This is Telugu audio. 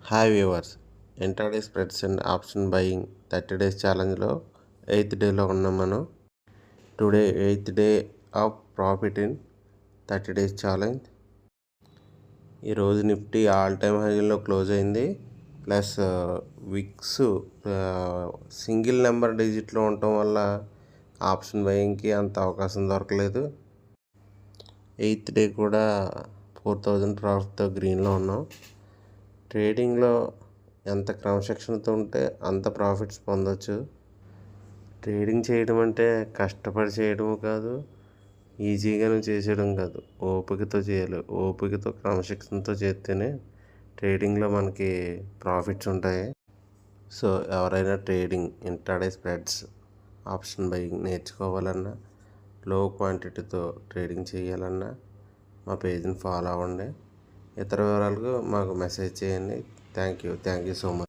Hi viewers, intraday spreads and option buying 30 days ఛాలెంజ్లో 8th డేలో ఉన్నాం మనం. Today 8th day of profit in 30 days ఛాలెంజ్. ఈరోజు నిఫ్టీ ఆల్ టైమ్ హైలో క్లోజ్ అయింది. ప్లస్ విక్స్ సింగిల్ నెంబర్ డిజిట్లో ఉండటం వల్ల ఆప్షన్ బయింగ్కి అంత అవకాశం దొరకలేదు. 8th డే కూడా 4000 ప్రాఫిట్తో గ్రీన్లో ఉన్నాం. ట్రేడింగ్లో ఎంత క్రమశిక్షణతో ఉంటే అంత ప్రాఫిట్స్ పొందవచ్చు. ట్రేడింగ్ చేయడం అంటే కష్టపడి చేయడం కాదు, ఈజీగానే చేసేయడం కాదు, ఓపికతో చేయాలి. ఓపికతో క్రమశిక్షణతో చేస్తేనే ట్రేడింగ్లో మనకి ప్రాఫిట్స్ ఉంటాయి. సో ఎవరైనా trading intraday spreads option buying నేర్చుకోవాలన్నా, లో క్వాంటిటీతో ట్రేడింగ్ చేయాలన్నా మా పేజ్ని ఫాలో అవ్వండి. ఇతర వివరాలకు మాకు మెసేజ్ చేయండి. Thank you so much.